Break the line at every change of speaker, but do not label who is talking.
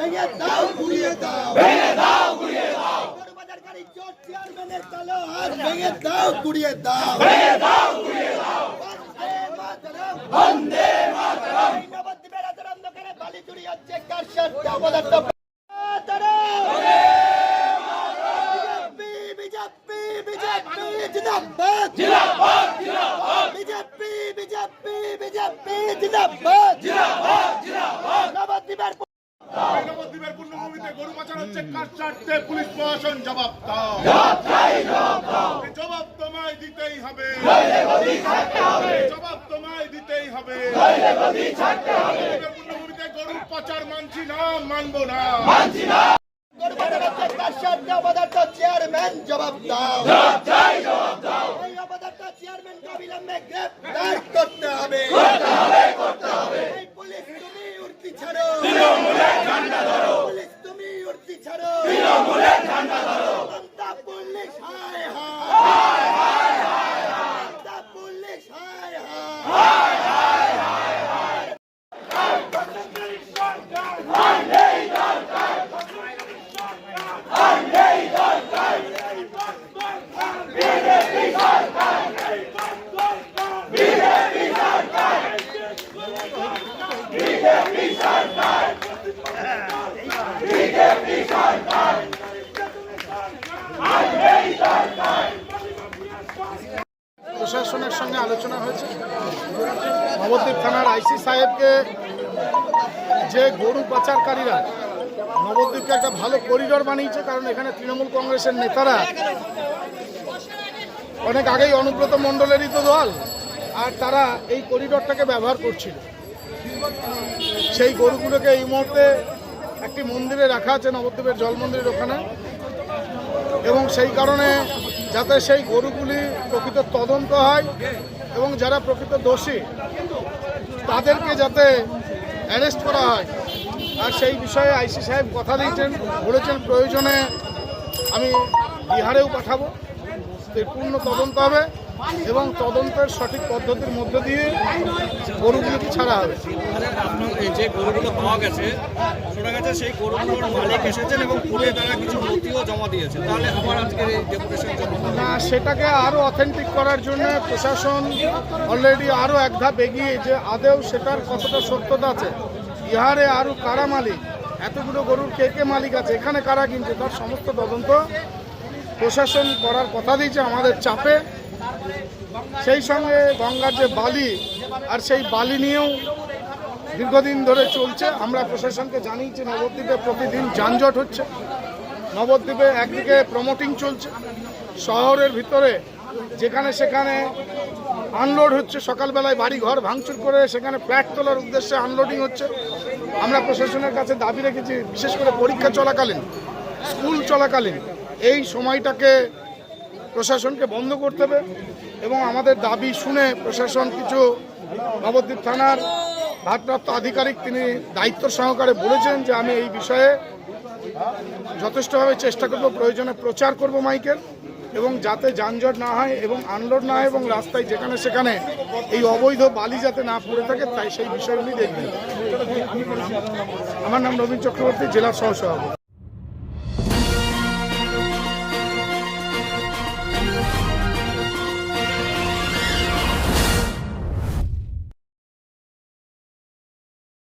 ভেঙে দাও গুড়িয়ে দাও গরু বাজারকারী জোট চেয়ারম্যানের কালো হাত ভেঙে দাও গুড়িয়ে দাও বন্দে মাতরম নবদ্বীপের রাতের অন্ধকারে বালি চুরি হচ্ছে কার স্বার্থে অবদার্থ জিন্দাবাদ জিন্দাবাদ জিন্দাবাদ বিজেপি বিজেপি বিজেপি জিন্দাবাদ জিন্দাবাদ জিন্দাবাদ নবদ্বীপের পূর্ণভূমিতে গরু পাচার হচ্ছে কার স্বার্থে পুলিশ প্রশাসন জবাব দাও জবাব তোমায় দিতেই হবে জবাব তোমায় দিতেই হবে পূর্ণভূমিতে গরু পাচার মানছি না মানবো না গরু পাচার হচ্ছে কার স্বার্থে অবদার্থ চেয়ারম্যান জবাব দাও এই অবদার্থ চেয়ারম্যানকে অবিলম্বে গ্রেফতার করতে হবে এই পুলিশ তুমি উর্দি ছাড়ো পুলিশ তুমি উর্দি ছাড়ো মমতা পুলিশ হায় হায় মমতা পুলিশ হায়
প্রশাসনের সঙ্গে আলোচনা হয়েছে। নবদ্বীপ থানার আইসি সাহেবকে যে গরু পাচারকারীরা নবদ্বীপকে একটা ভালো করিডোর বানিয়েছে, কারণ এখানে তৃণমূল কংগ্রেসের নেতারা অনেক আগেই অনুব্রত মণ্ডলেরই তো দল, আর তারা এই করিডোরটাকে ব্যবহার করছিল। সেই গরুগুলোকে এই মুহূর্তে একটি মন্দিরে রাখা আছে, নবদ্বীপের জল মন্দিরের ওখানে, এবং সেই কারণে যাতে সেই গরুগুলি প্রকৃত তদন্ত হয় এবং যারা প্রকৃত দোষী তাদেরকে যাতে অ্যারেস্ট করা হয়, আর সেই বিষয়ে আইসি সাহেব কথা দিয়েছেন, বলেছেন প্রয়োজনে আমি বিহারেও পাঠাবো, পূর্ণ তদন্ত হবে এবং তদন্তের সঠিক পদ্ধতির মধ্য দিয়ে গরুগুলোকে ছাড়া হবে।
যে গরুগুলো পাওয়া গেছে শোনা গেছে সেই গরুগুলোর মালিক এসেছেন এবং কোর্টে তারা কিছু নথিও জমা দিয়েছে, তাহলে আবার আজকের এই ডেপুটেশন
না, সেটাকে আরও অথেন্টিক করার জন্য প্রশাসন অলরেডি আরও এক ধাপ এগিয়ে, যে আদেও সেটার কতটা সত্যতা আছে, বিহারে আরও কারা মালিক, এতগুলো গরুর কে কে মালিক আছে, এখানে কারা কিনছে, তার সমস্ত তদন্ত প্রশাসন করার কথা দিয়েছে আমাদের চাপে। সেই সঙ্গে গঙ্গার যে বালি, আর সেই বালি নিয়েও দীর্ঘদিন ধরে চলছে। আমরা প্রশাসনকে জানিয়েছি নবদ্বীপে প্রতিদিন যানজট হচ্ছে, নবদ্বীপে একদিকে প্রমোটিং চলছে, শহরের ভিতরে যেখানে সেখানে আনলোড হচ্ছে, সকালবেলায় বাড়ি ঘর ভাঙচুর করে সেখানে ফ্ল্যাট তোলার উদ্দেশ্যে আনলোডিং হচ্ছে। আমরা প্রশাসনের কাছে দাবি রেখেছি, বিশেষ করে পরীক্ষা চলাকালীন, স্কুল চলাকালীন এই সময়টাকে প্রশাসনকে বন্ধ করতে হবে, এবং আমাদের দাবি শুনে প্রশাসন কিছু নবদ্বীপ থানার ভারপ্রাপ্ত আধিকারিক তিনি দায়িত্ব সহকারে বলেছেন যে আমি এই বিষয়ে যথেষ্টভাবে চেষ্টা করব, প্রয়োজনে প্রচার করব মাইকের, এবং যাতে যানজট না হয় এবং আনলোড না হয় এবং রাস্তায় যেখানে সেখানে এই অবৈধ বালি যাতে না পড়ে থাকে, তাই সেই বিষয়গুলি দেখবেন। আমার নাম নবীন চক্রবর্তী, জেলার সহসভাপতি।